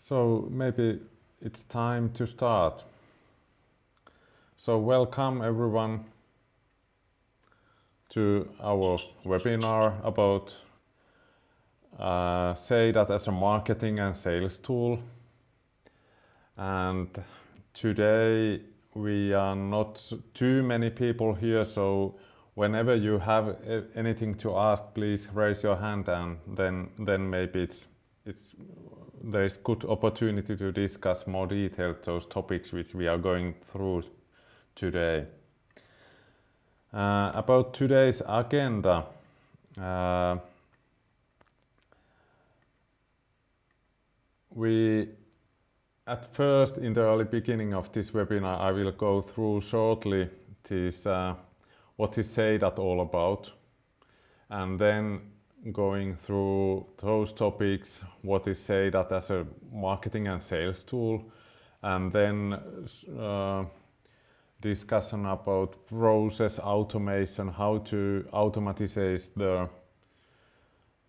So maybe it's time to start. So welcome everyone to our webinar about SEIDAT as a marketing and sales tool. And today we are not too many people here, so whenever you have anything to ask, please raise your hand, and then maybe there is good opportunity to discuss more detailed those topics which we are going through today. About today's agenda, at first, in the early beginning of this webinar, I will go through shortly this what is SEIDAT all about, and then going through those topics, what is SEIDAT as a marketing and sales tool, and then discussion about process automation, how to automatize the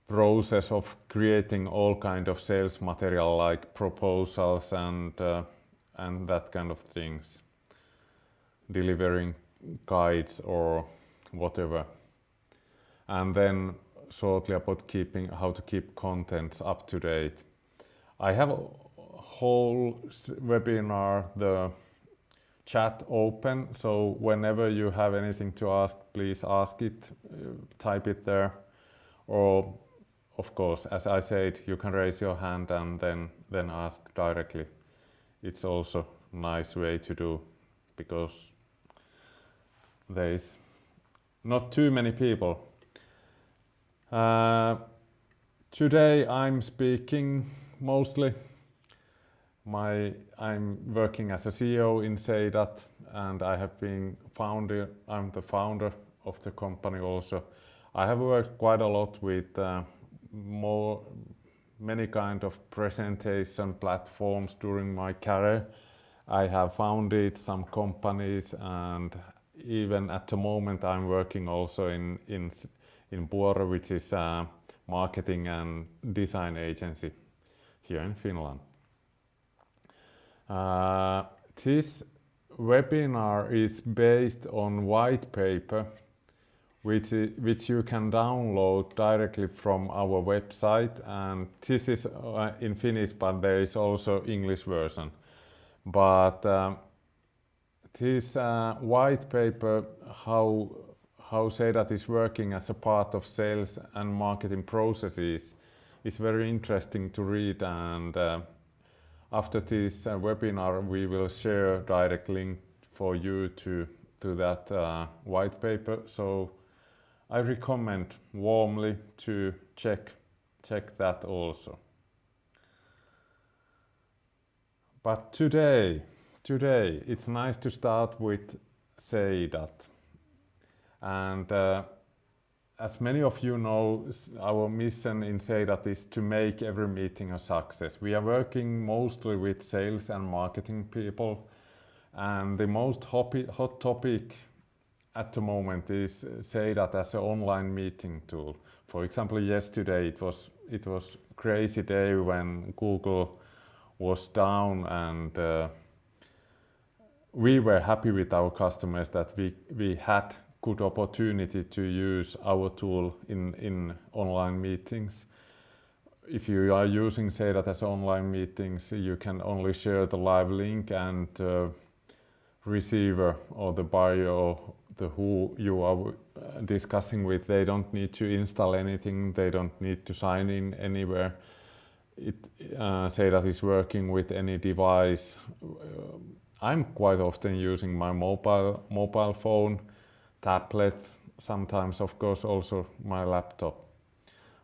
process of creating all kind of sales material like proposals and that kind of things, delivering guides or whatever, and then shortly about how to keep contents up to date. I have a whole webinar, the chat open, so whenever you have anything to ask, please ask it, type it there, or of course, as I said, you can raise your hand and then ask directly. It's also a nice way to do, because there is not too many people. Today I'm speaking mostly. I'm working as a CEO in SEIDAT, and I'm the founder of the company also. I have worked quite a lot with many kind of presentation platforms during my career. I have founded some companies, and even at the moment I'm working also in Unboard, which is a marketing and design agency here in Finland. This webinar is based on white paper which you can download directly from our website, and this is in Finnish, but there is also English version. But this white paper, how SEIDAT is working as a part of sales and marketing processes, is very interesting to read, and after this webinar we will share direct link for you to that white paper. So I recommend warmly to check that also. But today it's nice to start with SEIDAT. And as many of you know, our mission in SEIDAT is to make every meeting a success. We are working mostly with sales and marketing people, and the most hot topic at the moment is SEIDAT as an online meeting tool. For example, yesterday it was crazy day when Google was down, and we were happy with our customers that we had good opportunity to use our tool in online meetings. If you are using SEIDAT as online meetings, you can only share the live link, and receiver or the buyer or who you are discussing with, they don't need to install anything, they don't need to sign in anywhere. SEIDAT is working with any device. I'm quite often using my mobile phone, tablet, sometimes of course also my laptop,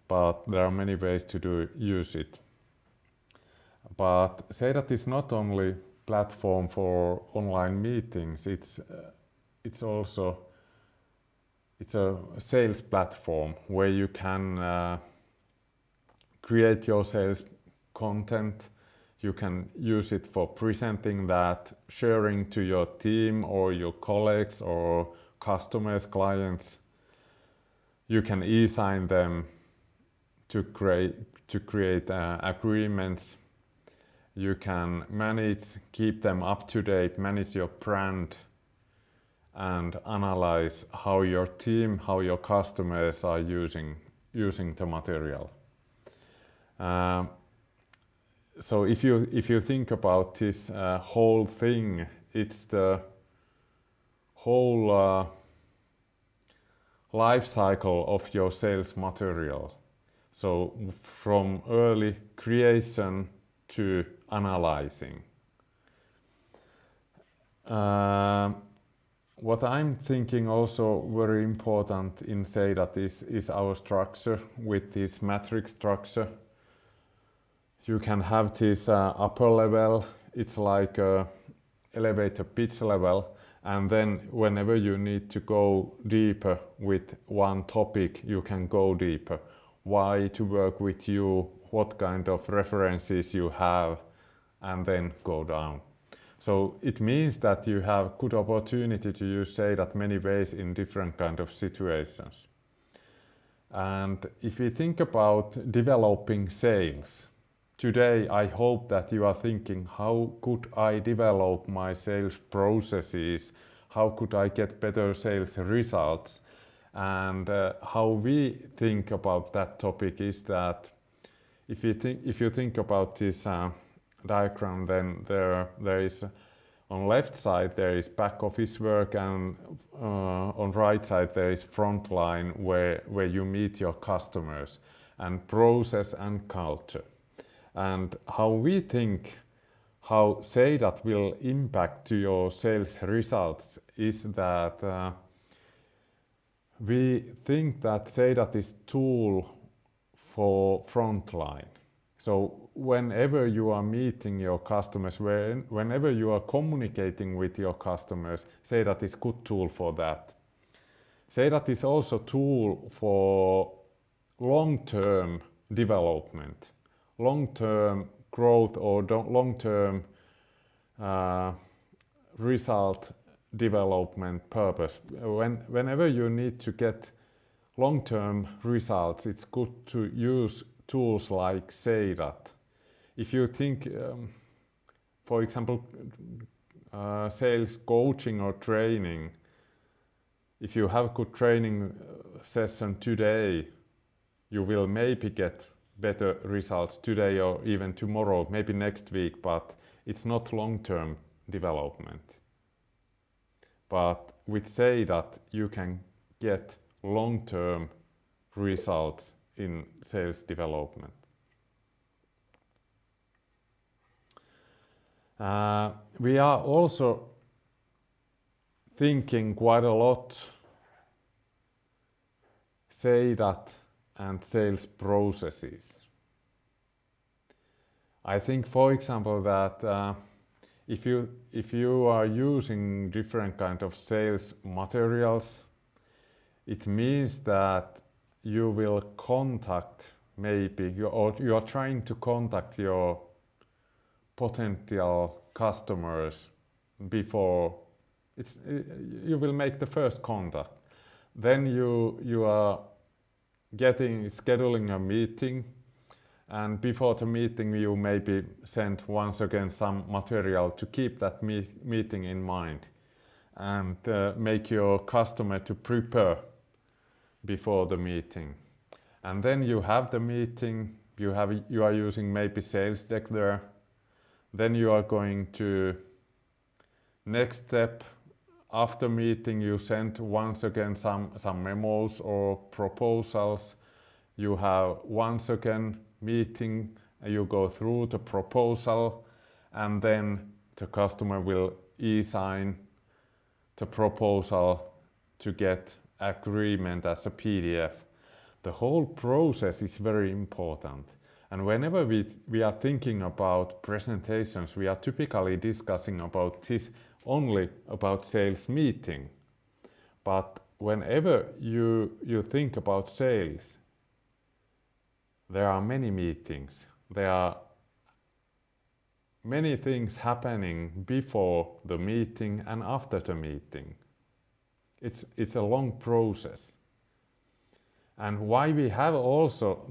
but there are many ways to use it. But SEIDAT is not only platform for online meetings, it's a sales platform where you can create your sales content. You can use it for presenting that, sharing to your team or your colleagues or customers, clients. You can eSign them to create agreements, You can manage, keep them up to date, manage your brand, and analyze how your team, how your customers are using the material. So if you think about this whole thing, it's the whole life cycle of your sales material. So from early creation to analyzing. What I'm thinking also very important in SEIDAT is our structure with this matrix structure. You can have this upper level, it's like a elevator pitch level, and then whenever you need to go deeper with one topic, you can go deeper. Why to work with you, what kind of references you have, and then go down. So it means that you have good opportunity to use SEIDAT many ways in different kind of situations. And if we think about developing sales, today I hope that you are thinking, how could I develop my sales processes? How could I get better sales results? And how we think about that topic is that if you think about this diagram, then there is on left side there is back office work, and on right side there is front line where you meet your customers, and process and culture. And how we think how SEIDAT will impact to your sales results is that we think that SEIDAT is tool for frontline. So whenever you are meeting your customers, whenever you are communicating with your customers, SEIDAT is good tool for that. SEIDAT is also tool for long-term development, long-term growth, or long-term result development purpose. Whenever you need to get long-term results, it's good to use tools like SEIDAT. If you think, for example, sales coaching or training, if you have good training session today, you will maybe get better results today or even tomorrow, maybe next week, but it's not long-term development. But with SEIDAT, you can get long-term results in sales development. We are also thinking quite a lot SEIDAT and sales processes. I think, for example, that if you are using different kind of sales materials, it means that you will contact or you are trying to contact your potential customers before you will make the first contact. Then you are scheduling a meeting, and before the meeting you maybe send once again some material to keep that meeting in mind, and make your customer to prepare before the meeting. And then you have the meeting, you are using maybe sales deck there. Then you are going to next step. After meeting, you send once again some memos or proposals. You have once again meeting, you go through the proposal, and then the customer will eSign the proposal to get agreement as a PDF. The whole process is very important. And whenever we are thinking about presentations, we are typically discussing about this only about sales meeting. But whenever you think about sales, there are many meetings. There are many things happening before the meeting and after the meeting. It's a long process. And why we have also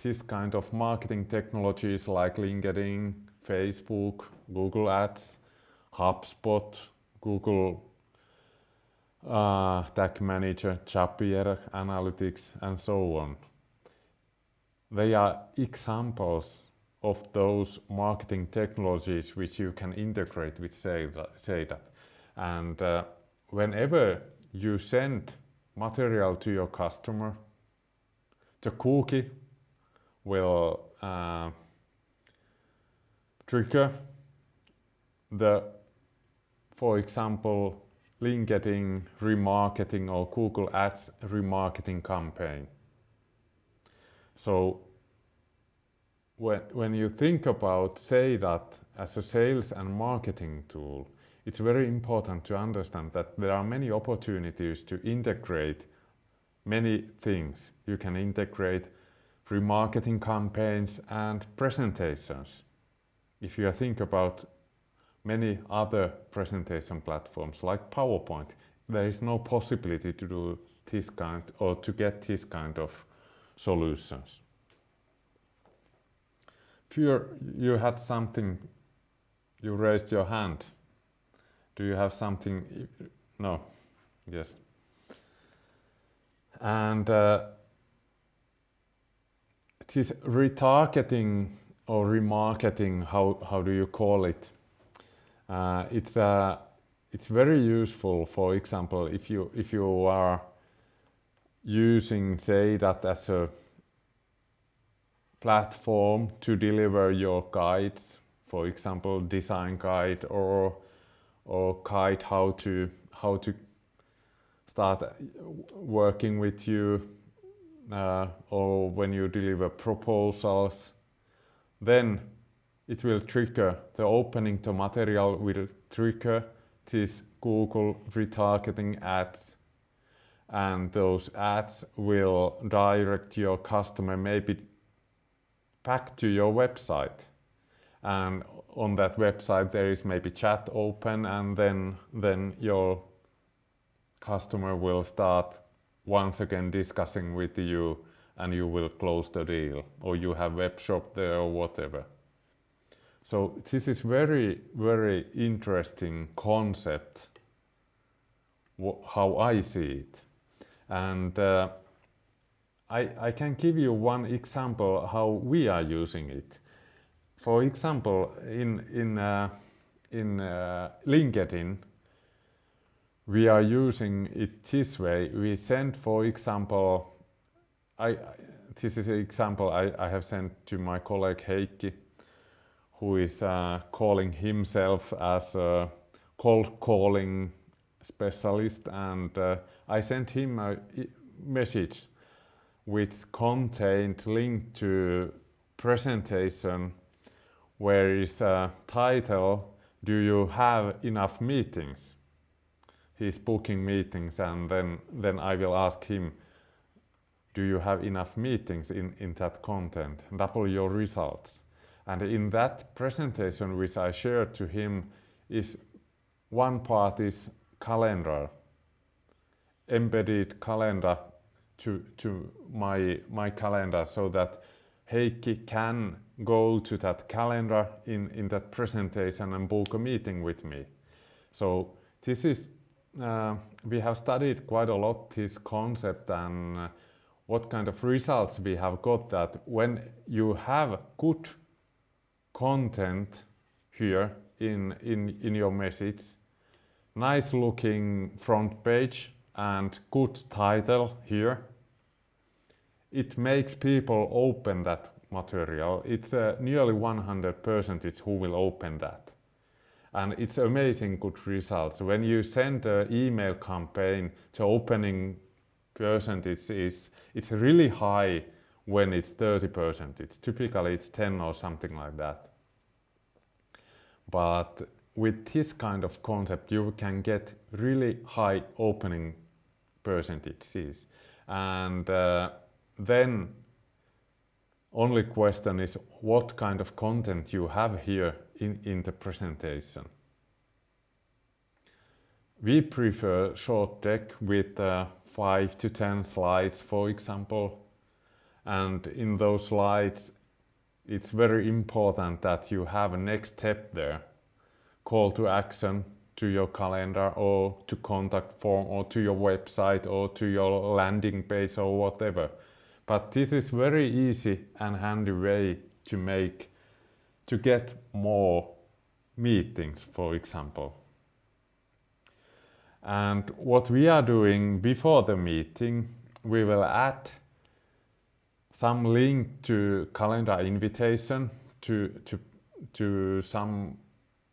this kind of marketing technologies like LinkedIn, Facebook, Google Ads, HubSpot, Google Tag Manager, Zapier, Analytics, and so on. They are examples of those marketing technologies which you can integrate with SEIDAT. And whenever you send material to your customer, the cookie will trigger the, for example, LinkedIn remarketing or Google Ads remarketing campaign. So when you think about SEIDAT as a sales and marketing tool, it's very important to understand that there are many opportunities to integrate many things. You can integrate remarketing campaigns and presentations. If you think about many other presentation platforms like PowerPoint, there is no possibility to do this kind or to get this kind of solutions. Pure, you had something, you raised your hand. Do you have something? No. Yes. And this retargeting or remarketing, how do you call it? It's very useful. For example, if you are using SEIDAT as a platform to deliver your guides, for example, design guide or guide how to start working with you, or when you deliver proposals, then it will trigger the opening to material will trigger this Google retargeting ads, and those ads will direct your customer maybe back to your website, and on that website there is maybe chat open, and then your customer will start once again discussing with you, and you will close the deal, or you have web shop there or whatever. So this is very, very interesting concept, how I see it. And I can give you one example how we are using it. For example, in LinkedIn, we are using it this way. We send, for example, this is an example I have sent to my colleague Heikki, who is calling himself as a cold calling specialist, and I sent him a message which contained link to presentation where is a title, "Do you have enough meetings?" He's booking meetings, and then I will ask him, "Do you have enough meetings in that content? Double your results." And in that presentation which I shared to him, is one part is calendar, embedded calendar to my calendar, so that Heikki can go to that calendar in that presentation and book a meeting with me. So this is we have studied quite a lot this concept, and what kind of results we have got, that when you have good content here in your message, nice looking front page and good title here, it makes people open that material. It's nearly 100% who will open that. And it's amazing good results. When you send an email campaign, the opening percentage it's really high when it's 30%. It's typically it's 10 or something like that. But with this kind of concept, you can get really high opening percentages. And then only question is what kind of content you have here in the presentation. We prefer short deck with 5 to 10 slides, for example. And in those slides, it's very important that you have a next step there, call to action to your calendar or to contact form or to your website or to your landing page or whatever. But this is very easy and handy way to get more meetings, for example. And what we are doing before the meeting, we will add some link to calendar invitation to some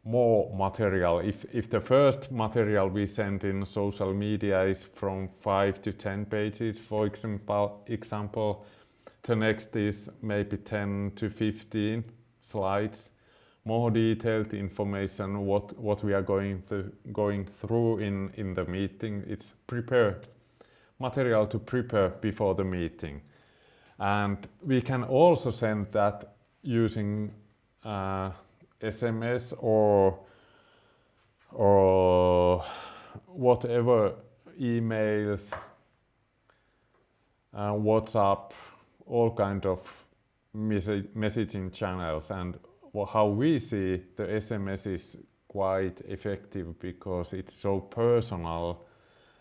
more material. If the first material we send in social media is from 5 to 10 pages, for example, the next is maybe 10 to 15 slides, more detailed information what we are going through in the meeting. It's material to prepare before the meeting. And we can also send that using SMS or whatever, emails, WhatsApp, all kind of messaging channels. And how we see the SMS is quite effective because it's so personal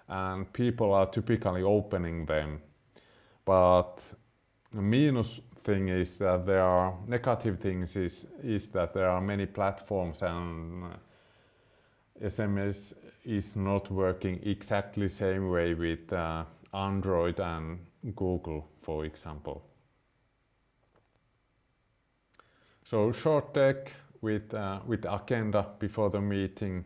and people are typically opening them. But the minus thing is that there are negative things is that there are many platforms and SMS is not working exactly same way with Android and Google, for example. So short deck with agenda before the meeting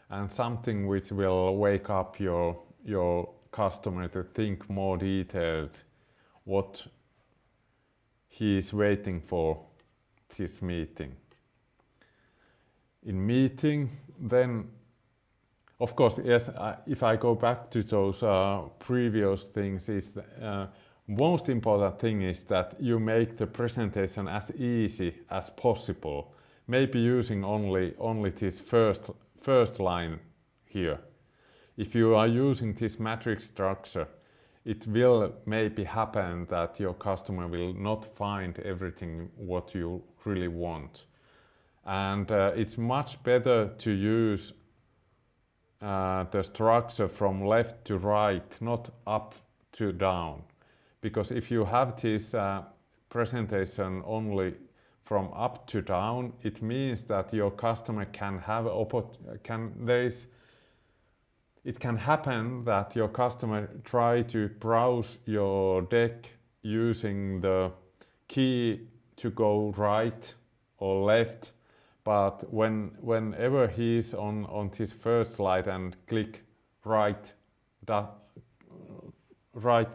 and something which will wake up your customer to think more detailed what he is waiting for this meeting. In meeting, then of course, yes, if I go back to those previous things, is most important thing is that you make the presentation as easy as possible. Maybe using only this first line here. If you are using this matrix structure, it will maybe happen that your customer will not find everything what you really want. And it's much better to use the structure from left to right, not up to down. Because if you have this presentation only from up to down, it means that your customer can have it can happen that your customer try to browse your deck using the key to go right or left, but whenever he's on this first slide and click right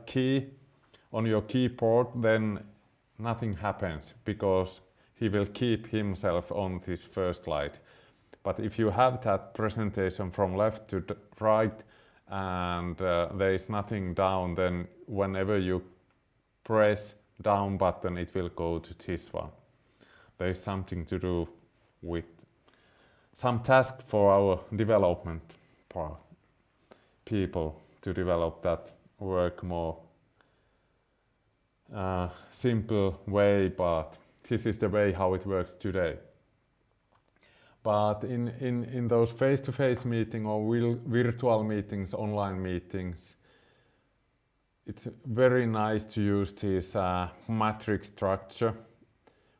key on your keyboard, then nothing happens because he will keep himself on this first slide. But if you have that presentation from left to right and there is nothing down, then whenever you press down button, it will go to this one. There is something to do with some task for our development part, people to develop that work more simple way, but this is the way how it works today. But in those face-to-face meetings or virtual meetings, online meetings, it's very nice to use this matrix structure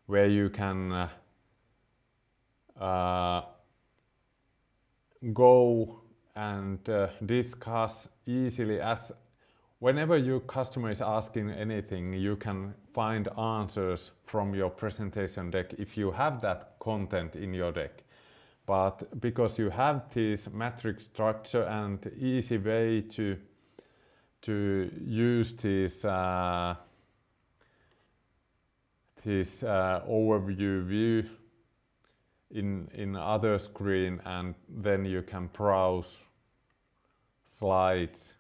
where you can go and discuss easily. As whenever your customer is asking anything, you can find answers from your presentation deck if you have that content in your deck. But because you have this matrix structure and easy way to use this overview view in other screen, and then you can browse slides,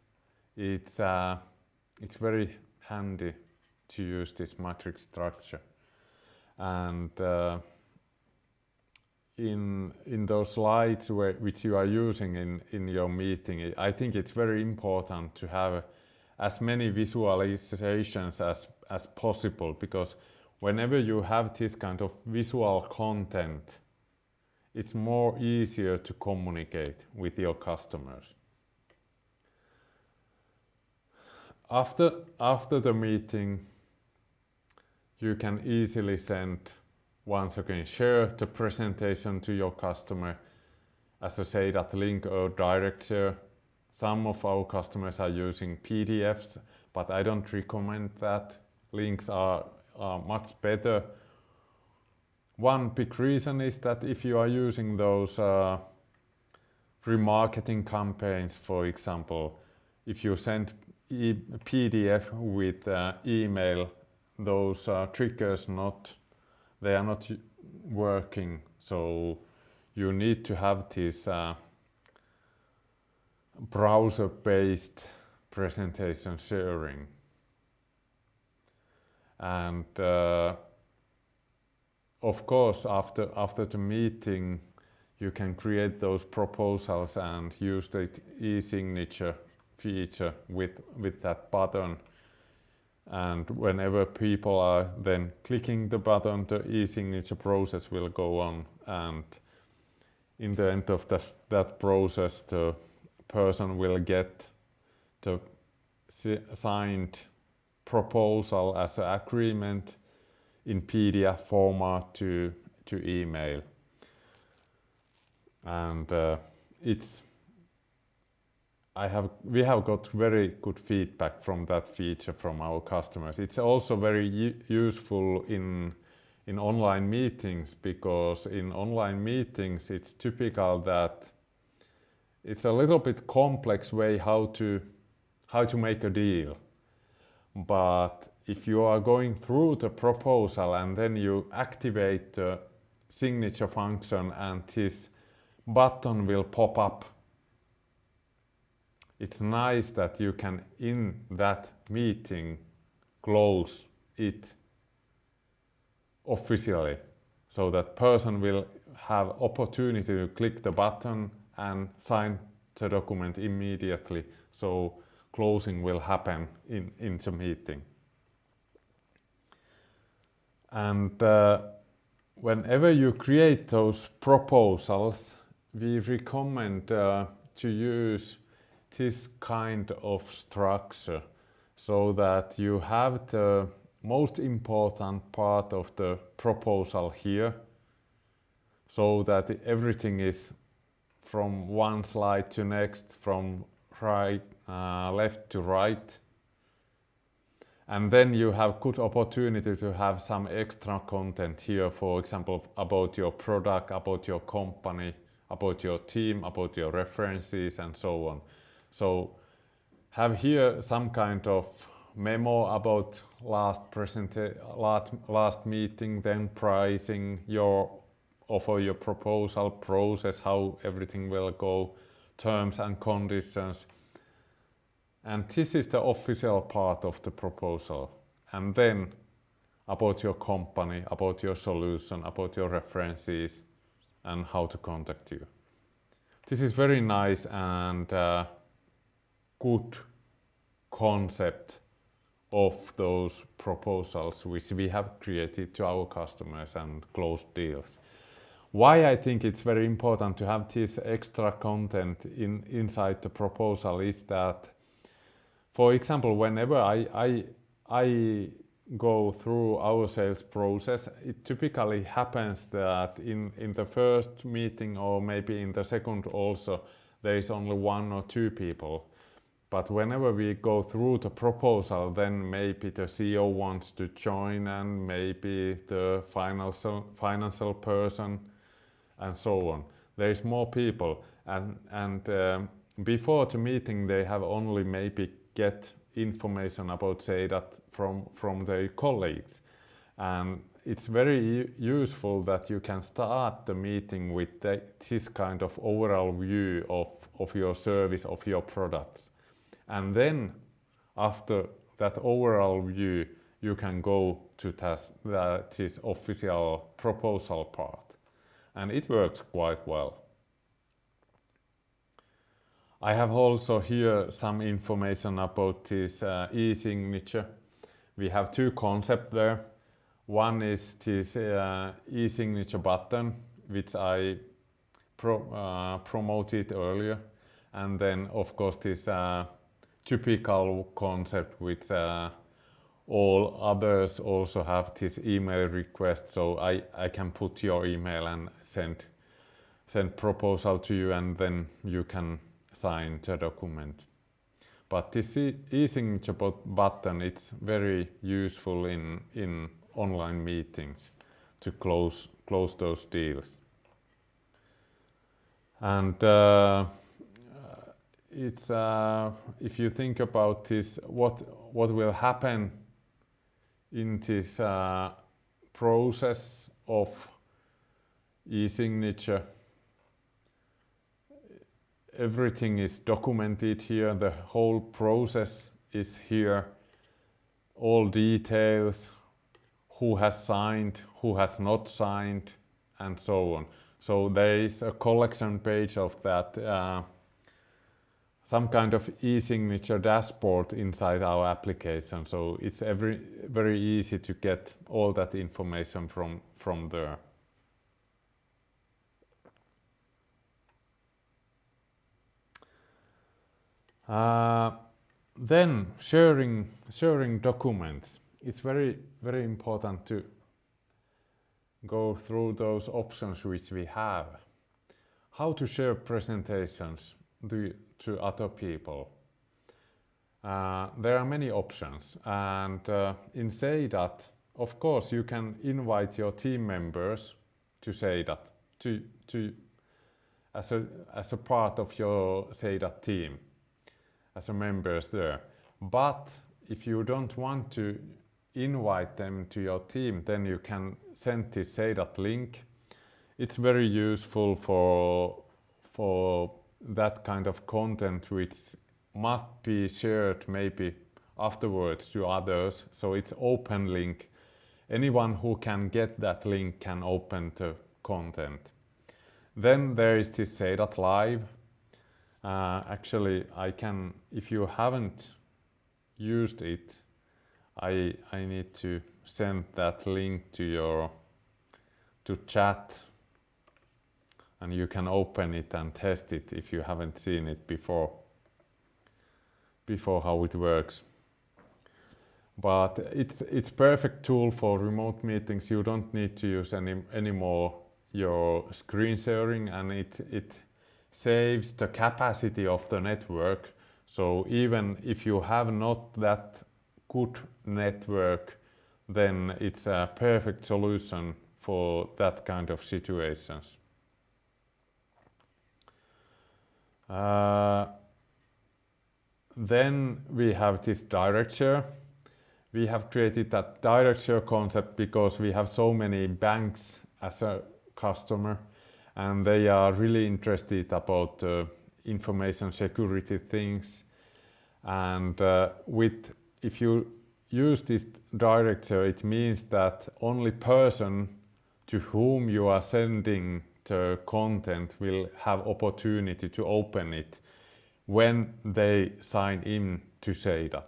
it's very handy to use this matrix structure. And in those slides which you are using in your meeting, I think it's very important to have as many visualizations as possible, because whenever you have this kind of visual content, it's more easier to communicate with your customers. After the meeting, you can easily send, once again, share the presentation to your customer as a SEIDAT link or direct share. Some of our customers are using PDFs, but I don't recommend that. Links are much better. One big reason is that if you are using those remarketing campaigns, for example, if you send PDF with email, those triggers they are not working. So you need to have this browser-based presentation sharing. And of course, after the meeting, you can create those proposals and use the e-signature feature with that button. And whenever people are then clicking the button, the e-signature process will go on. And in the end of that process, the person will get the signed proposal as an agreement in PDF format to email. And we have got very good feedback from that feature from our customers. It's also very useful in online meetings, because in online meetings it's typical that it's a little bit complex way how to make a deal. But if you are going through the proposal and then you activate the signature function and this button will pop up, it's nice that you can, in that meeting, close it officially, so that person will have opportunity to click the button and sign the document immediately. So closing will happen in the meeting. And whenever you create those proposals, we recommend to use this kind of structure, so that you have the most important part of the proposal here, so that everything is from one slide to next, from left to right. And then you have good opportunity to have some extra content here, for example, about your product, about your company, about your team, about your references, and so on. So have here some kind of memo about last meeting, then pricing, your offer, your proposal process, how everything will go, terms and conditions. And this is the official part of the proposal. And then about your company, about your solution, about your references, and how to contact you. This is very nice and good concept of those proposals which we have created to our customers and closed deals. Why I think it's very important to have this extra content inside the proposal is that, for example, whenever I go through our sales process, it typically happens that in the first meeting, or maybe in the second also, there is only one or two people. But whenever we go through the proposal, then maybe the CEO wants to join, and maybe the financial person, and so on. There is more people, and before the meeting they have only maybe get information about SEIDAT from their colleagues. And it's very useful that you can start the meeting with this kind of overall view of your service, of your products. And then after that overall view, you can go to this official proposal part. And it works quite well. I have also here some information about this e-signature. We have two concepts there. One is this e-signature button, which I promoted earlier, and then of course this typical concept which all others also have, this email request, so I can put your email and send proposal to you, and then you can sign the document. But this e-signature button, it's very useful in online meetings to close those deals. And it's if you think about this, what will happen in this process of e-signature, everything is documented here, the whole process is here, all details, who has signed, who has not signed, and so on. So there is a collection page of that, some kind of e-signature dashboard inside our application. So it's very easy to get all that information from there. Then sharing documents. It's very important to go through those options which we have. How to share presentations to other people. There are many options, and in SEIDAT, of course, you can invite your team members to SEIDAT as a part of your SEIDAT team, as a members there. But if you don't want to invite them to your team, then you can send this SEIDAT link. It's very useful for that kind of content which must be shared maybe afterwards to others. So it's open link. Anyone who can get that link can open the content. Then there is this SEIDAT Live. Actually, I can, if you haven't used it, I need to send that link to chat, and you can open it and test it if you haven't seen it before how it works. But it's perfect tool for remote meetings. You don't need to use anymore your screen sharing, and it saves the capacity of the network. So even if you have not that good network, then it's a perfect solution for that kind of situations. Then we have this direct share. We have created that direct share concept because we have so many banks as a customer, and they are really interested about information security things. And if you use this direct share, it means that only person to whom you are sending the content will have opportunity to open it when they sign in to SEIDAT.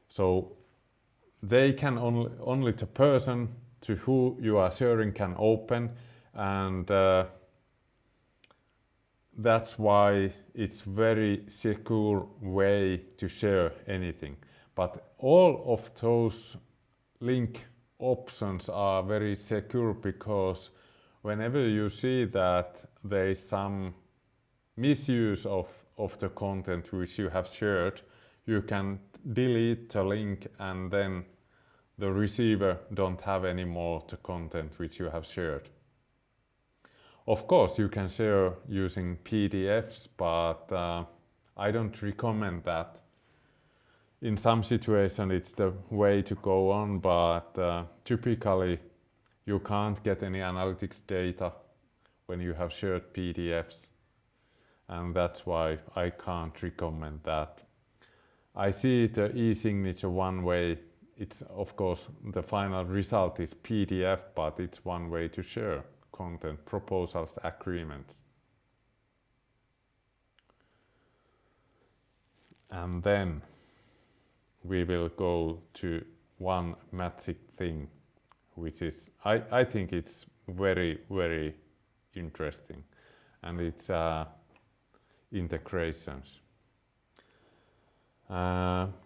So they can only the person to who you are sharing can open, and that's why it's very secure way to share anything. But all of those link options are very secure, because whenever you see that there is some misuse of the content which you have shared, you can delete the link, and then the receiver don't have any more the content which you have shared. Of course, you can share using PDFs, but I don't recommend that. In some situations it's the way to go on, but typically you can't get any analytics data when you have shared PDFs, and that's why I can't recommend that. I see the e-signature one way. It's of course the final result is PDF, but it's one way to share content, proposals, agreements. And then we will go to one magic thing, which is, I think it's very, very interesting, and it's integrations.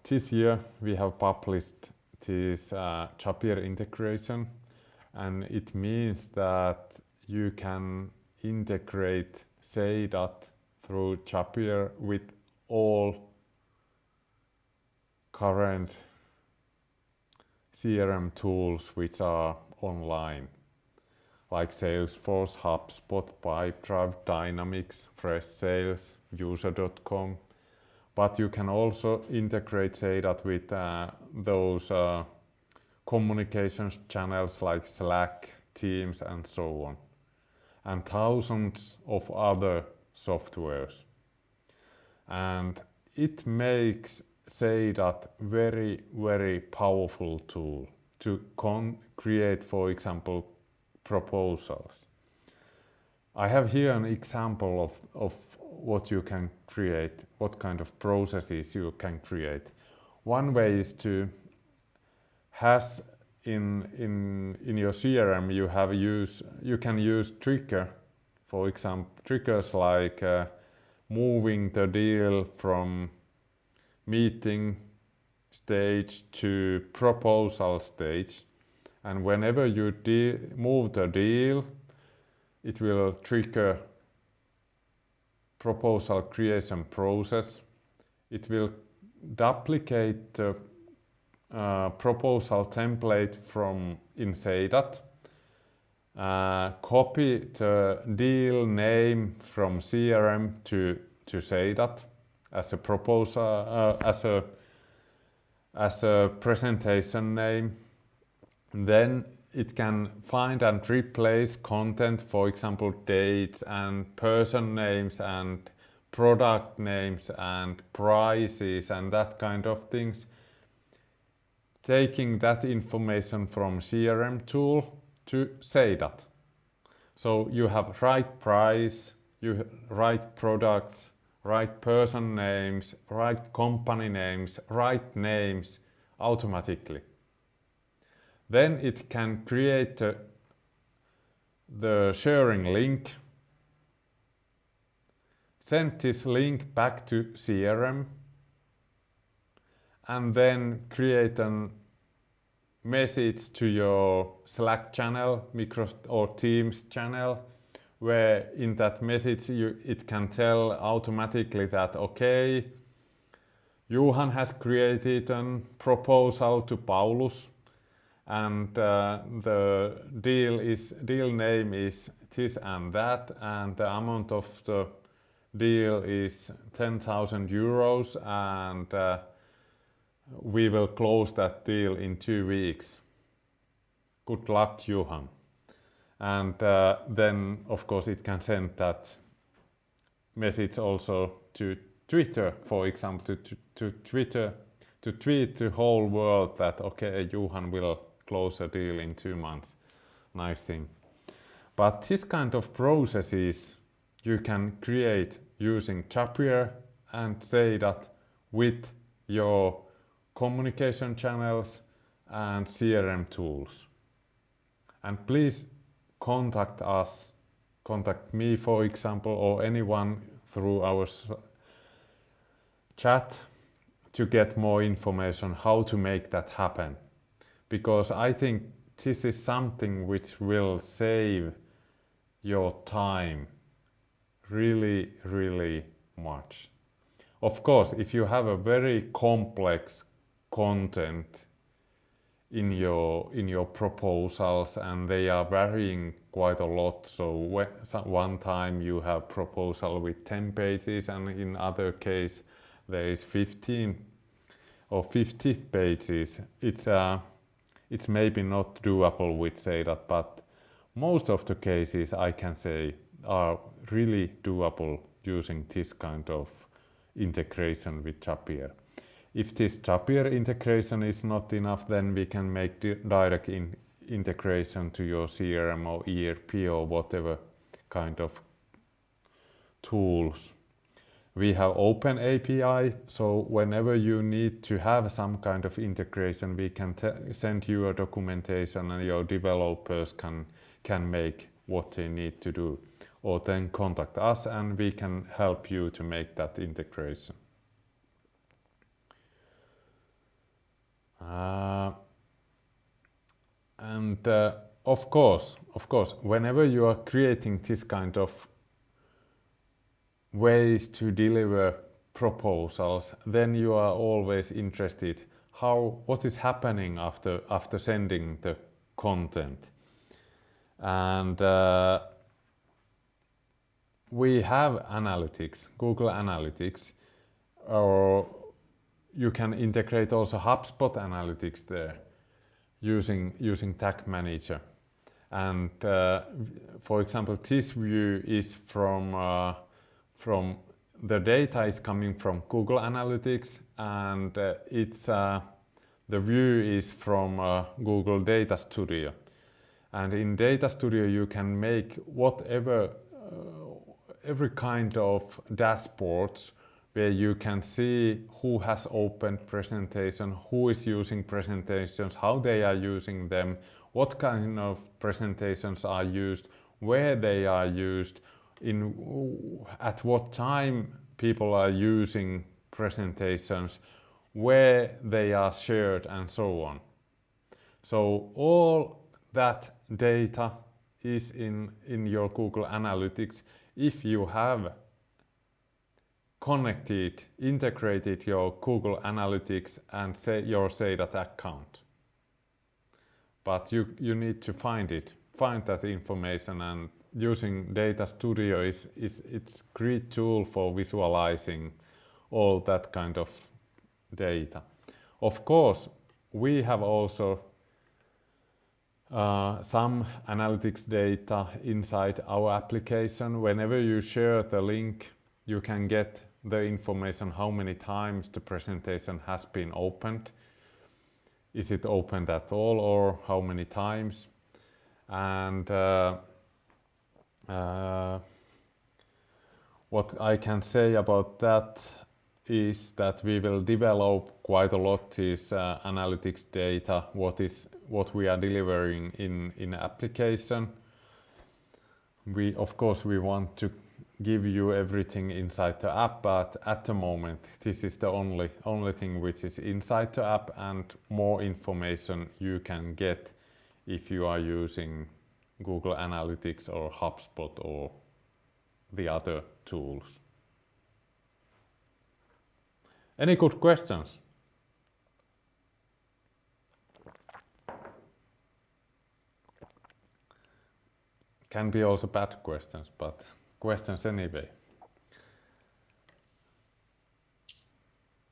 This year we have published this Zapier integration, and it means that you can integrate SEIDAT through Zapier with all current CRM tools which are online, like Salesforce, HubSpot, Pipedrive, Dynamics, Freshsales, User.com. But you can also integrate SEIDAT with those communications channels like Slack, Teams, and so on, and thousands of other softwares. And it makes SEIDAT very, very powerful tool to create, for example, proposals. I have here an example of what you can create, what kind of processes you can create. One way is to has in your CRM you can use trigger, for example, triggers like moving the deal from meeting stage to proposal stage, and whenever you move the deal, it will trigger proposal creation process. It will duplicate the proposal template from in SEIDAT, copy the deal name from CRM to SEIDAT as a proposal, as a presentation name. Then it can find and replace content, for example, dates and person names and product names and prices and that kind of things, taking that information from CRM tool to SEIDAT. So you have right price, right products, right person names, right company names, right names automatically. Then it can create the sharing link, send this link back to CRM, and then create a message to your Slack channel, or Teams channel, where in that message it can tell automatically that, okay, Johan has created a proposal to Paulus, and the deal name is this and that, and the amount of the deal is 10,000 euros, and we will close that deal in 2 weeks. Good luck, Johan. And then of course it can send that message also to Twitter, for example, to Twitter, to tweet the whole world that, okay, Johan will close a deal in 2 months. Nice thing. But this kind of processes you can create using Zapier and SEIDAT with your communication channels and CRM tools. And please contact us, contact me, for example, or anyone through our chat to get more information how to make that happen. Because I think this is something which will save your time really, really much. Of course, if you have a very complex content in your proposals and they are varying quite a lot, so one time you have proposal with 10 pages and in other case there is 15 or 50 pages, it's maybe not doable with SEIDAT, but most of the cases I can say are really doable using this kind of integration with Zapier. If this Zapier integration is not enough, then we can make direct integration to your CRM or ERP or whatever kind of tools. We have open API, so whenever you need to have some kind of integration, we can send you a documentation and your developers can make what they need to do. Or then contact us and we can help you to make that integration. Of course, whenever you are creating this kind of ways to deliver proposals, then you are always interested what is happening after sending the content. And we have analytics, Google Analytics, or you can integrate also HubSpot Analytics there using Tag Manager. And for example, this view is from the data is coming from Google Analytics, and the view is from Google Data Studio. And in Data Studio you can make whatever every kind of dashboards where you can see who has opened presentation, who is using presentations, how they are using them, what kind of presentations are used, where they are used, at what time people are using presentations, where they are shared, and so on. So all that data is in your Google Analytics if you have integrated your Google Analytics and your SEIDAT account. But you need to find that information, and using Data Studio it's great tool for visualizing all that kind of data. Of course, we have also some analytics data inside our application. Whenever you share the link, you can get the information how many times the presentation has been opened. Is it opened at all, or how many times? And what I can say about that is that we will develop quite a lot this analytics data, what we are delivering in application. Of course we want to give you everything inside the app, but at the moment this is the only thing which is inside the app, and more information you can get if you are using Google Analytics or HubSpot or the other tools. Any good questions? Can be also bad questions, but questions anyway.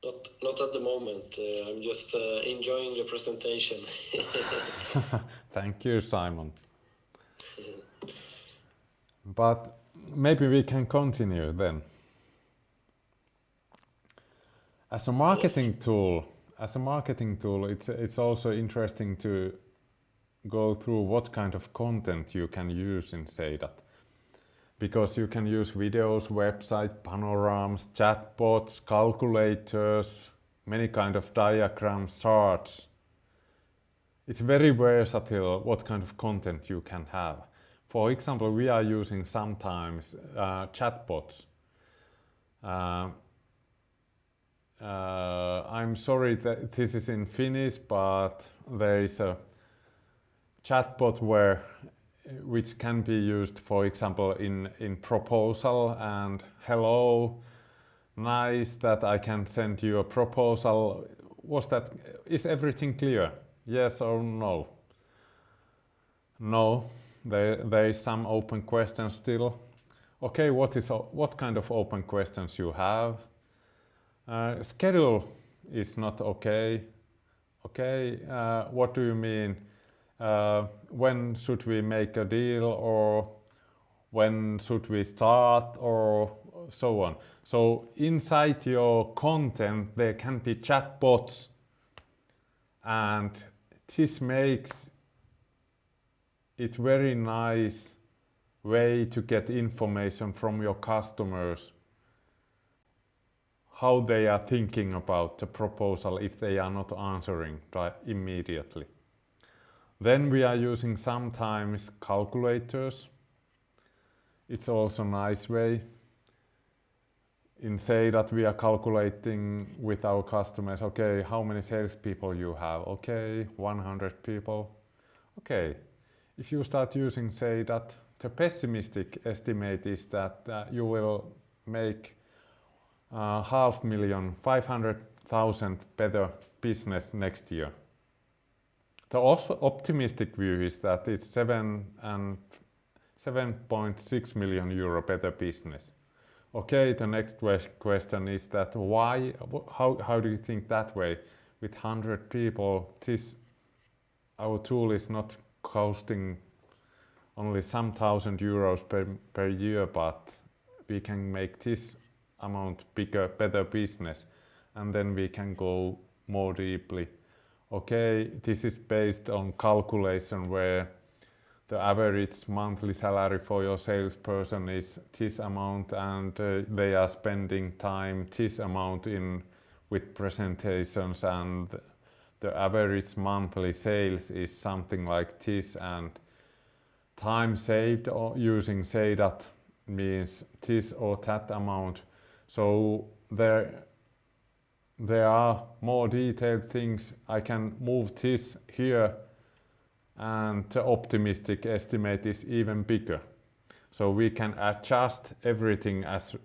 Not at the moment. I'm just enjoying the presentation. Thank you, Simon. But maybe we can continue then. As a marketing tool, it's also interesting to go through what kind of content you can use in SEIDAT. Because you can use videos, website, panoramas, chatbots, calculators, many kind of diagrams, charts. It's very versatile what kind of content you can have. For example, we are using sometimes chatbots. I'm sorry that this is in Finnish, but there is a chatbot which can be used, for example, in proposal, and hello, nice that I can send you a proposal. Is everything clear? Yes or no? No, there is some open questions still. Okay, what kind of open questions you have? Schedule is not okay. Okay, what do you mean? When should we make a deal, or when should we start, or so on. So inside your content there can be chatbots, and this makes it very nice way to get information from your customers how they are thinking about the proposal if they are not answering immediately. Then we are using sometimes calculators. It's also a nice way. In SEIDAT we are calculating with our customers, okay, how many salespeople you have? Okay, 100 people. Okay, if you start using SEIDAT, the pessimistic estimate is that you will make 500,000 better business next year. The also optimistic view is that it's 7.6 million euro better business. Okay, the next question is that why, how do you think that way? With 100 people, our tool is not costing only some thousand euros per year, but we can make this amount better business, and then we can go more deeply. Okay, this is based on calculation where the average monthly salary for your salesperson is this amount, and they are spending time this amount with presentations, and the average monthly sales is something like this, and time saved using SEIDAT means this or that amount. So there are more detailed things. I can move this here, and the optimistic estimate is even bigger. So we can adjust everything as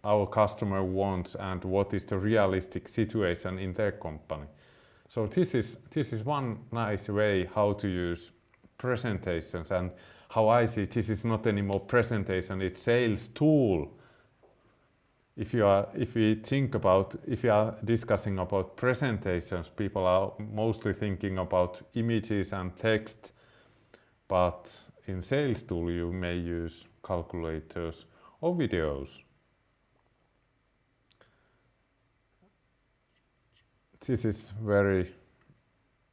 our customer wants and what is the realistic situation in their company. So this is one nice way how to use presentations, and how I see this is not anymore presentation, it's sales tool. If you are discussing about presentations, people are mostly thinking about images and text, but in sales tool you may use calculators or videos. This is very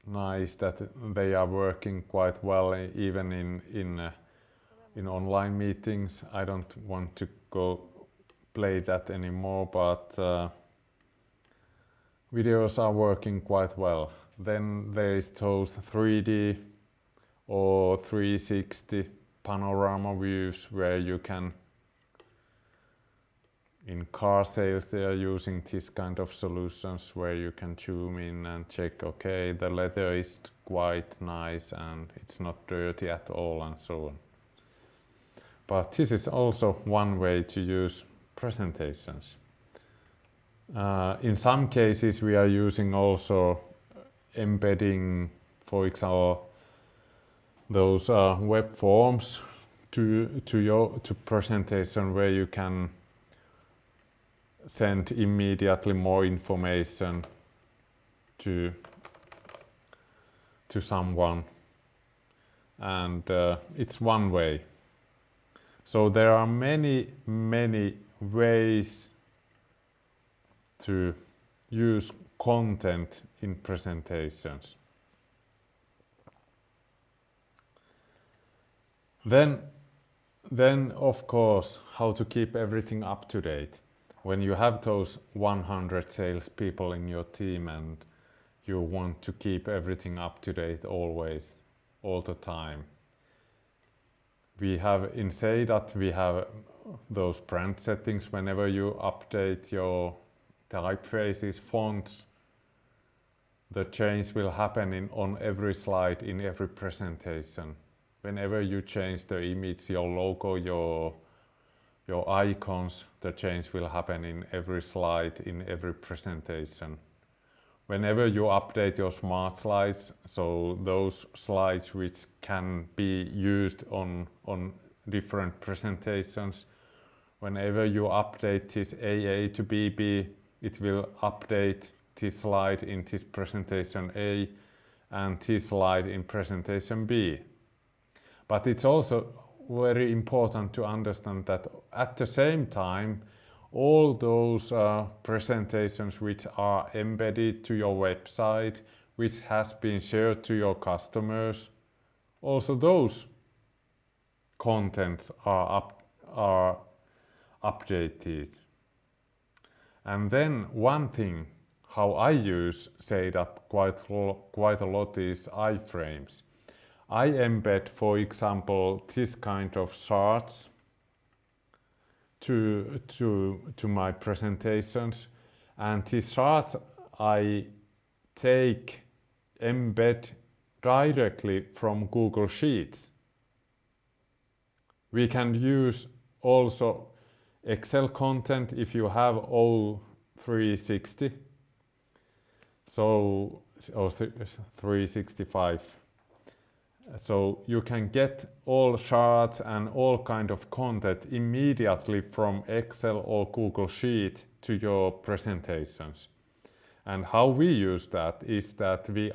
nice that they are working quite well even in online meetings. I don't want to go play that anymore, but videos are working quite well. Then there is those 3D or 360 panorama views where you can, in car sales they are using this kind of solutions where you can zoom in and check, okay, the leather is quite nice and it's not dirty at all, and so on. But this is also one way to use presentations. In some cases we are using also embedding, for example, those web forms to presentation where you can send immediately more information to someone, and it's one way. So there are many ways to use content in presentations. Then of course, how to keep everything up to date. When you have those 100 salespeople in your team and you want to keep everything up to date always, all the time. We have in SEIDAT, we have those brand settings. Whenever you update your typefaces, fonts, the change will happen on every slide, in every presentation. Whenever you change the image, your logo, your icons, the change will happen in every slide, in every presentation. Whenever you update your smart slides, so those slides which can be used on different presentations, whenever you update this AA to BB, it will update this slide in this presentation A and this slide in presentation B. But it's also very important to understand that at the same time, all those presentations which are embedded to your website, which has been shared to your customers, also those contents are updated. And then one thing how I use SEIDAT quite a lot is iframes. I embed, for example, this kind of charts to my presentations, and these charts I embed directly from Google Sheets. We can use also Excel content if you have O360, so or 365. So you can get all charts and all kind of content immediately from Excel or Google Sheet to your presentations. And how we use that is that we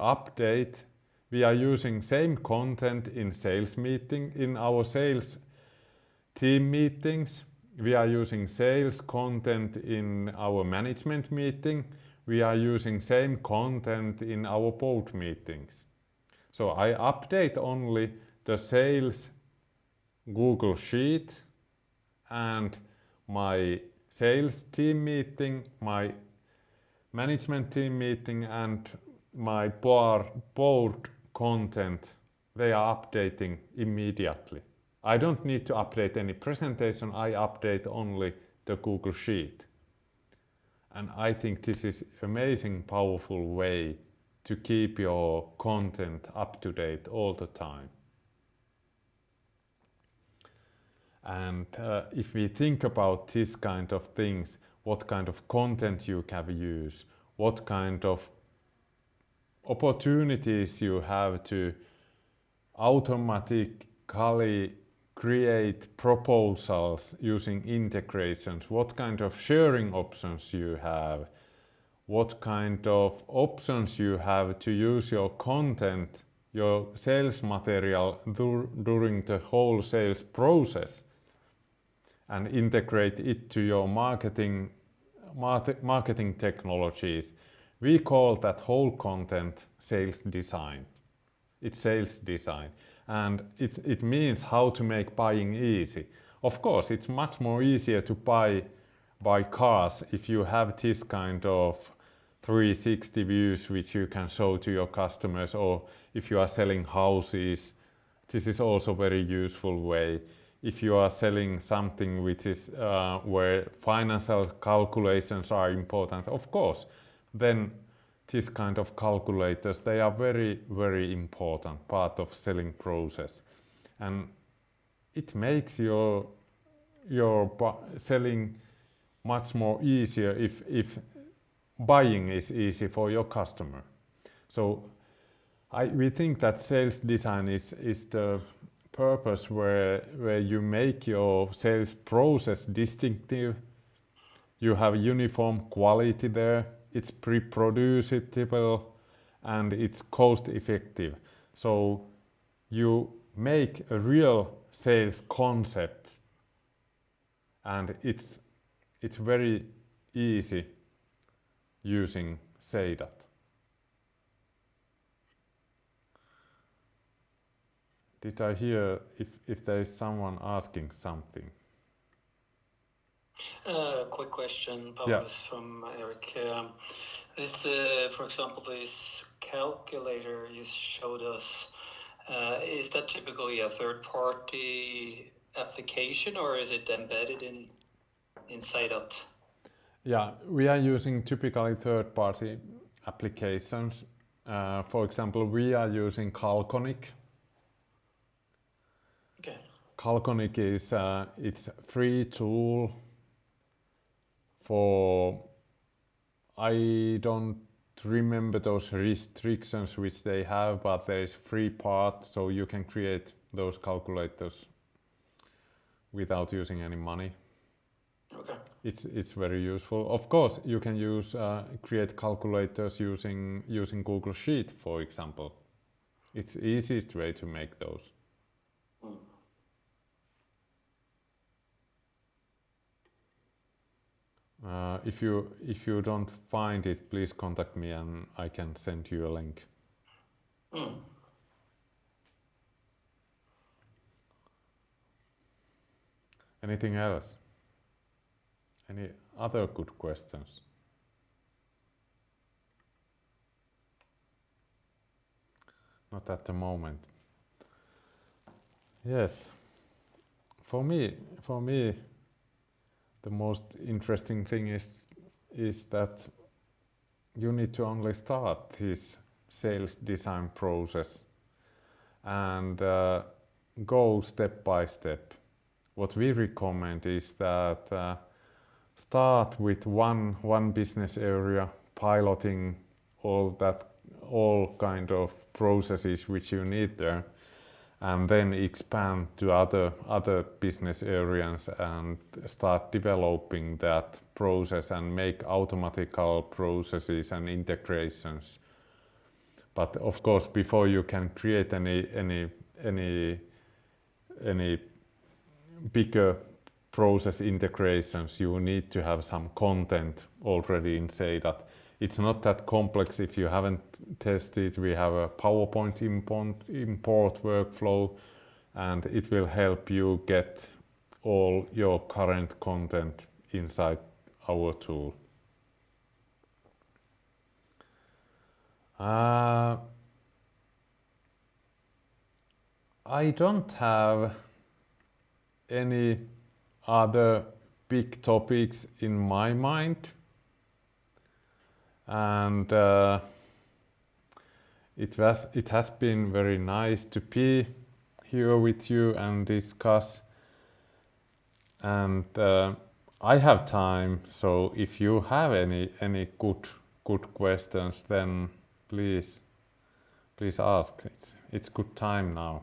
are using same content in our sales team meetings. We are using sales content in our management meeting. We are using same content in our board meetings. So I update only the sales Google Sheet and my sales team meeting, my management team meeting and my board content, they are updating immediately. I don't need to update any presentation, I update only the Google Sheet. And I think this is amazing powerful way to keep your content up to date all the time. And if we think about this kind of things, what kind of content you can use, what kind of opportunities you have to automatically create proposals using integrations, what kind of sharing options you have, what kind of options you have to use your content, your sales material during the whole sales process and integrate it to your marketing technologies. We call that whole content sales design. It's sales design, and it means how to make buying easy. Of course, it's much more easier to buy cars if you have this kind of 360 views which you can show to your customers, or if you are selling houses, this is also very useful way. If you are selling something which is where financial calculations are important, of course, then this kind of calculators, they are very, very important part of selling process. And it makes your selling much more easier if buying is easy for your customer. So we think that sales design is the purpose where you make your sales process distinctive, you have uniform quality there, it's reproducible, and it's cost effective. So you make a real sales concept, and it's very easy using SEIDAT. Did I hear if there is someone asking something? Quick question, Paulus, from Eric. For example, this calculator you showed us, is that typically a third-party application, or is it embedded in SEIDAT? Yeah, we are using typically third-party applications. For example, we are using Calconic. Okay. Calconic is it's a free tool for, I don't remember those restrictions which they have, but there is free part, so you can create those calculators without using any money. Okay. It's very useful. Of course, you can use create calculators using Google Sheet, for example. It's the easiest way to make those. If you don't find it, please contact me and I can send you a link. Anything else? Any other good questions? Not at the moment. Yes. For me, the most interesting thing is that you need to only start this sales design process and go step by step. What we recommend is that start with one business area, piloting all kind of processes which you need there, and then expand to other business areas and start developing that process and make automatical processes and integrations. But of course, before you can create any bigger process integrations, you need to have some content already in SEIDAT. It's not that complex if you haven't tested. We have a PowerPoint import workflow, and it will help you get all your current content inside our tool. I don't have any other big topics in my mind, and it has been very nice to be here with you and discuss, and I have time, so if you have any good questions, then please ask. It's good time now.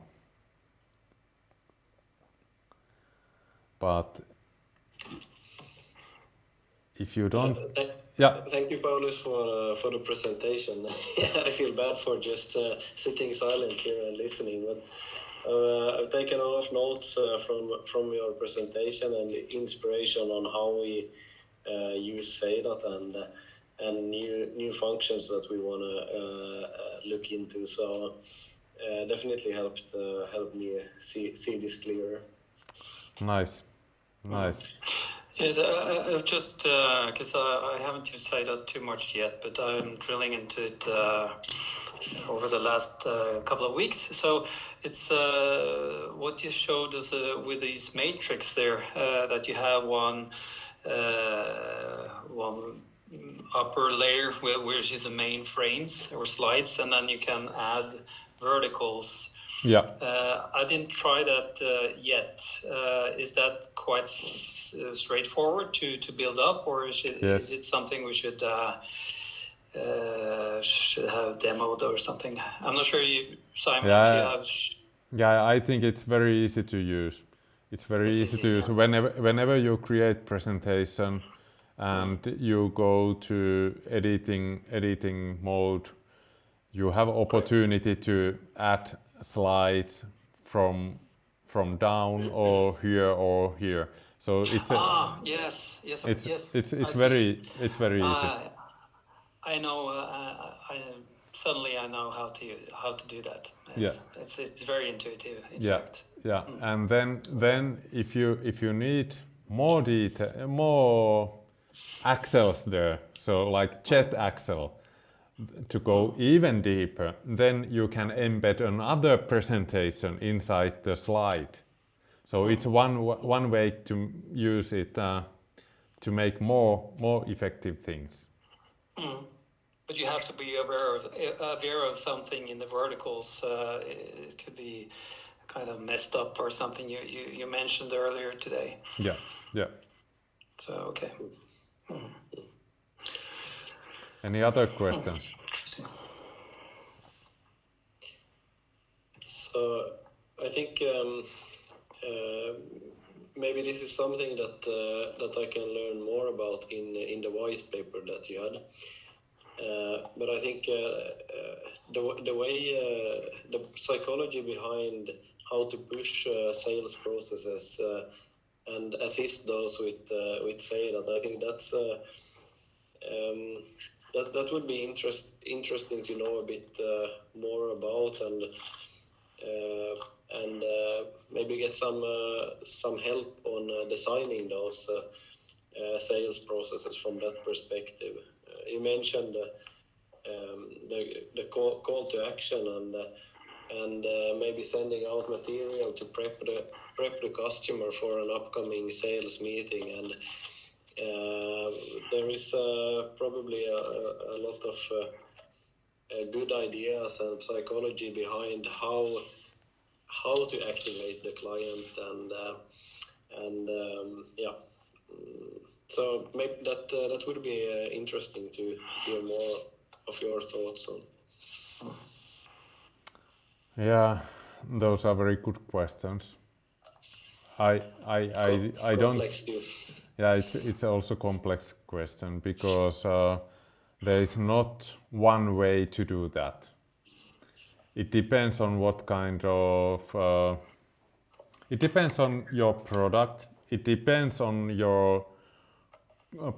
But if you don't, Thank you, Paulus, for the presentation. I feel bad for just sitting silent here and listening, but I've taken a lot of notes from your presentation and the inspiration on how we use SEIDAT and new functions that we want to look into. So definitely helped me see this clearer. Nice. Yes, I've just because I haven't used SEIDAT too much yet, but I'm drilling into it over the last couple of weeks. So it's what you showed us with these matrix there, that you have one upper layer which is the main frames or slides, and then you can add verticals. Yeah. I didn't try that yet. Is that quite straightforward to build up, or is it something we should have demoed or something? I'm not sure, Simon, if you have. Yeah, I think it's very easy to use. It's very easy to use. Whenever you create presentation and you go to editing mode, you have opportunity to add slides from down or here. So it's yes. It's very easy. I know. Suddenly I know how to do that. It's very intuitive. In fact. Yeah. And then if you need more detail, more accels there, so like chat accel, to go even deeper, then you can embed another presentation inside the slide. So it's one way to use it to make more effective things. But you have to be aware of something in the verticals. It could be kind of messed up or something you mentioned earlier today. Yeah. So okay. Any other questions? So I think maybe this is something that I can learn more about in the white paper that you had. But I think the way the psychology behind how to push sales processes and assist those with SEIDAT, I think that's that would be interesting to know a bit more about, and maybe get some help on designing those sales processes from that perspective. You mentioned the call to action and maybe sending out material to prep the customer for an upcoming sales meeting, and there is probably a lot of good ideas and psychology behind how to activate the client, and so maybe that would be interesting to hear more of your thoughts on. Yeah, those are very good questions. I don't. Too. Yeah, it's also complex question because there is not one way to do that. It depends on what kind of. It depends on your product. It depends on your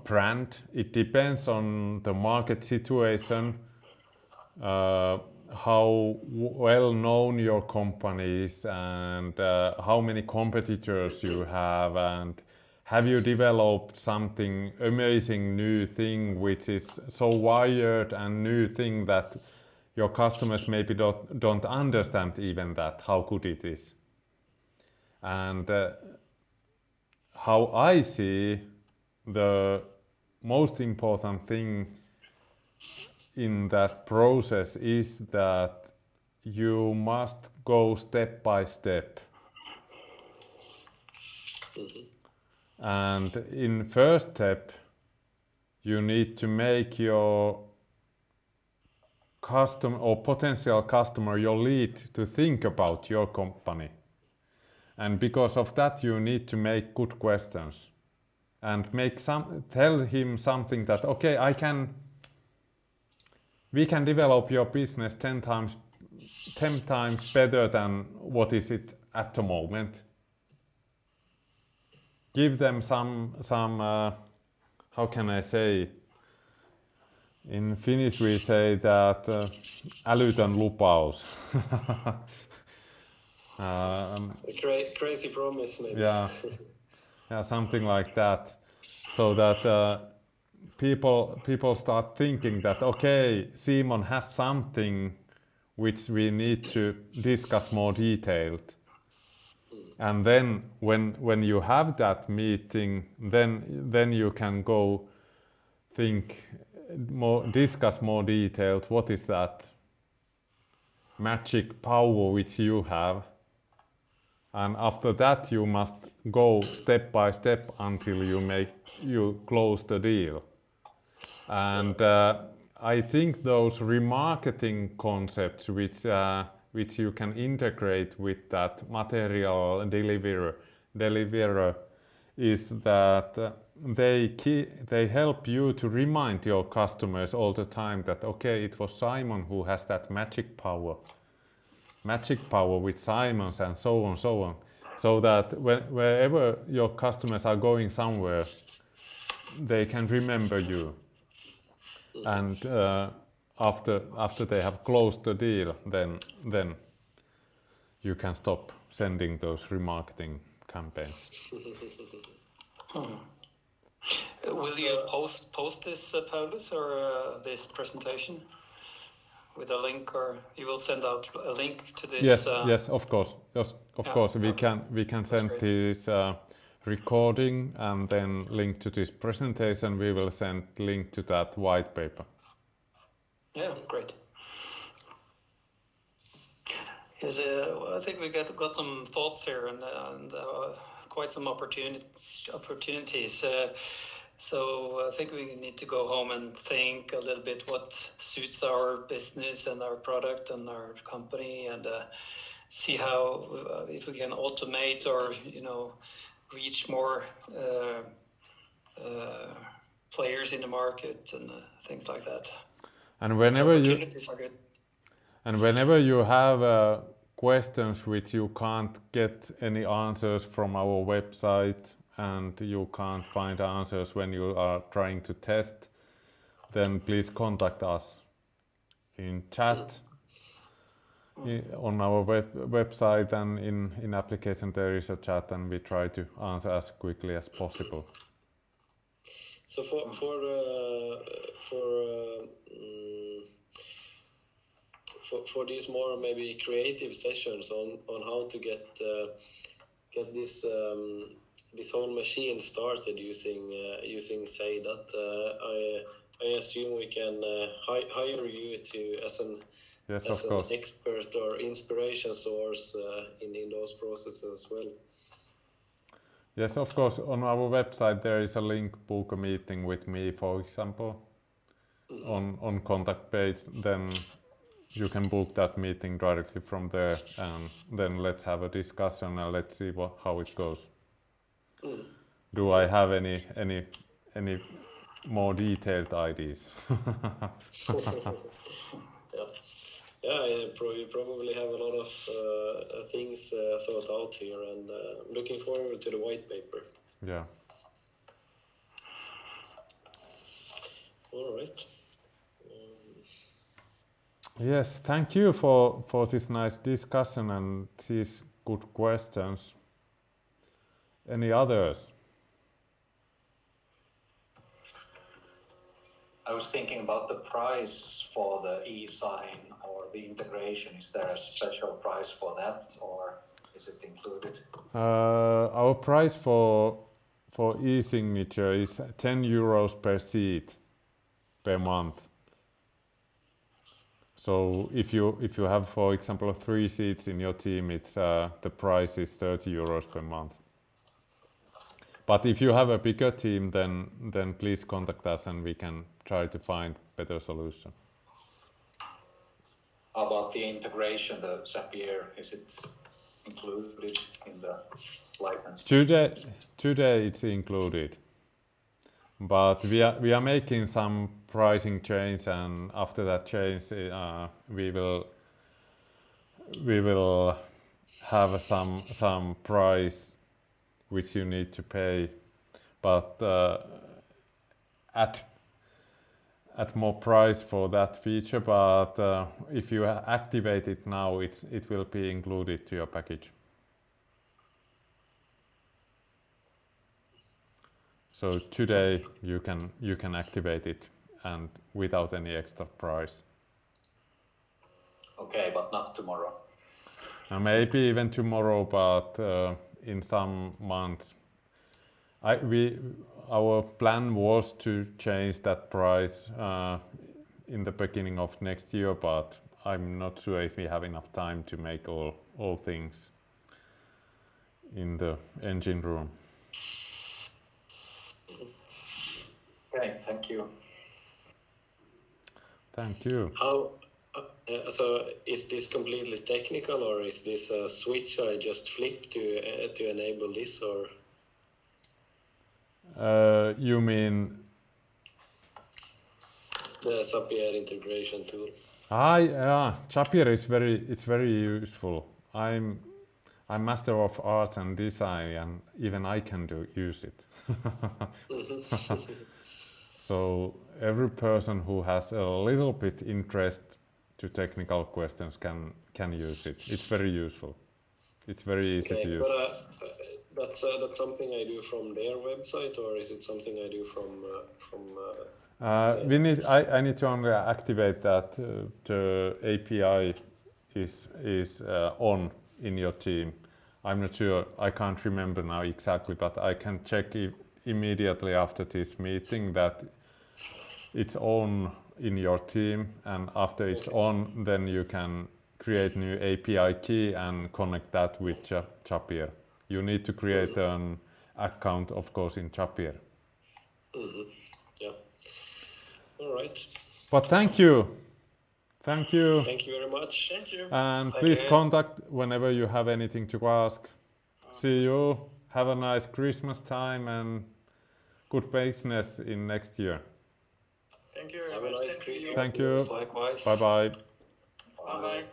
brand. It depends on the market situation. How well known your company is, and how many competitors you have you developed something amazing new thing which is so wired and new thing that your customers maybe don't understand even that how good it is. And how I see the most important thing in that process is that you must go step by step. And in first step, you need to make your customer or potential customer, your lead, to think about your company. And because of that, you need to make good questions and tell him something that, okay, we can develop your business 10 times better than what is it at the moment. Give them some how can I say it? In Finnish we say that älytön lupaus. Crazy promise maybe. Yeah, something like that. So that people start thinking that, okay, Simon has something which we need to discuss more detailed. And then when you have that meeting, then you can go discuss more detailed what is that magic power which you have. And after that you must go step by step until you close the deal. And I think those remarketing concepts which you can integrate with that material deliverer is that they help you to remind your customers all the time that, okay, it was Simon who has that magic power with Simons and so on, so that wherever your customers are going somewhere, they can remember you. And after they have closed the deal, then you can stop sending those remarketing campaigns. Will you post this, Paulus, or this presentation with a link, or you will send out a link to this? Yes, of course. Of course, we can send this recording and then link to this presentation. We will send link to that white paper. Yeah, great. Yes, I think we got some thoughts here and quite some opportunities. So I think we need to go home and think a little bit what suits our business and our product and our company, and see how if we can automate or reach more players in the market and things like that. And whenever opportunities are good. And whenever you have questions which you can't get any answers from our website, and you can't find answers when you are trying to test, then please contact us in chat on our website, and in application there is a chat, and we try to answer as quickly as possible. So for these more maybe creative sessions on how to get this this whole machine started using SEIDAT, I assume we can hire you to as an expert or inspiration source in those processes as well. Yes, of course. On our website there is a link, book a meeting with me, for example, on contact page. Then you can book that meeting directly from there, and then let's have a discussion and let's see how it goes. Do I have any more detailed ideas? Yeah, you probably have a lot of things thought out here, and looking forward to the white paper. Yeah. All right. Yes, thank you for this nice discussion and these good questions. Any others? I was thinking about the price for the eSign or the integration. Is there a special price for that, or is it included? Our price for e-signature is 10 euros per seat per month. So if you have, for example, 3 seats in your team, it's the price is 30 euros per month. But if you have a bigger team, then please contact us and we can try to find better solution. How about the integration, the zapier? Is it included in the license? Today it's included, but we are making some pricing change, and after that change, we will have some price which you need to pay, but at more price for that feature. But if you activate it now, it will be included to your package. So today you can activate it and without any extra price. Okay, but not tomorrow. Maybe even tomorrow, but in some months. Our plan was to change that price in the beginning of next year, but I'm not sure if we have enough time to make all things in the engine room. Okay, thank you. Thank you. How? So is this completely technical, or is this a switch I just flipped to enable this, or? You mean The Zapier integration tool. Yeah, Zapier is very useful. I'm master of arts and design, and even I can use it. So every person who has a little bit interest to technical questions can use it. It's very useful. It's very easy to use. But that's something I do from their website, or is it something I do from? I need to only activate that the API is on in your team. I'm not sure. I can't remember now exactly, but I can check immediately after this meeting that it's on in your team, and after it's on, then you can create new API key and connect that with Zapier. You need to create an account, of course, in Zapier. Yeah. All right. But thank you. Thank you. Thank you very much. Thank you. And please contact whenever you have anything to ask. See you. Have a nice Christmas time and good business in next year. Thank you very Have a much. nice Christmas. Thank you. Likewise. Bye bye. Bye bye.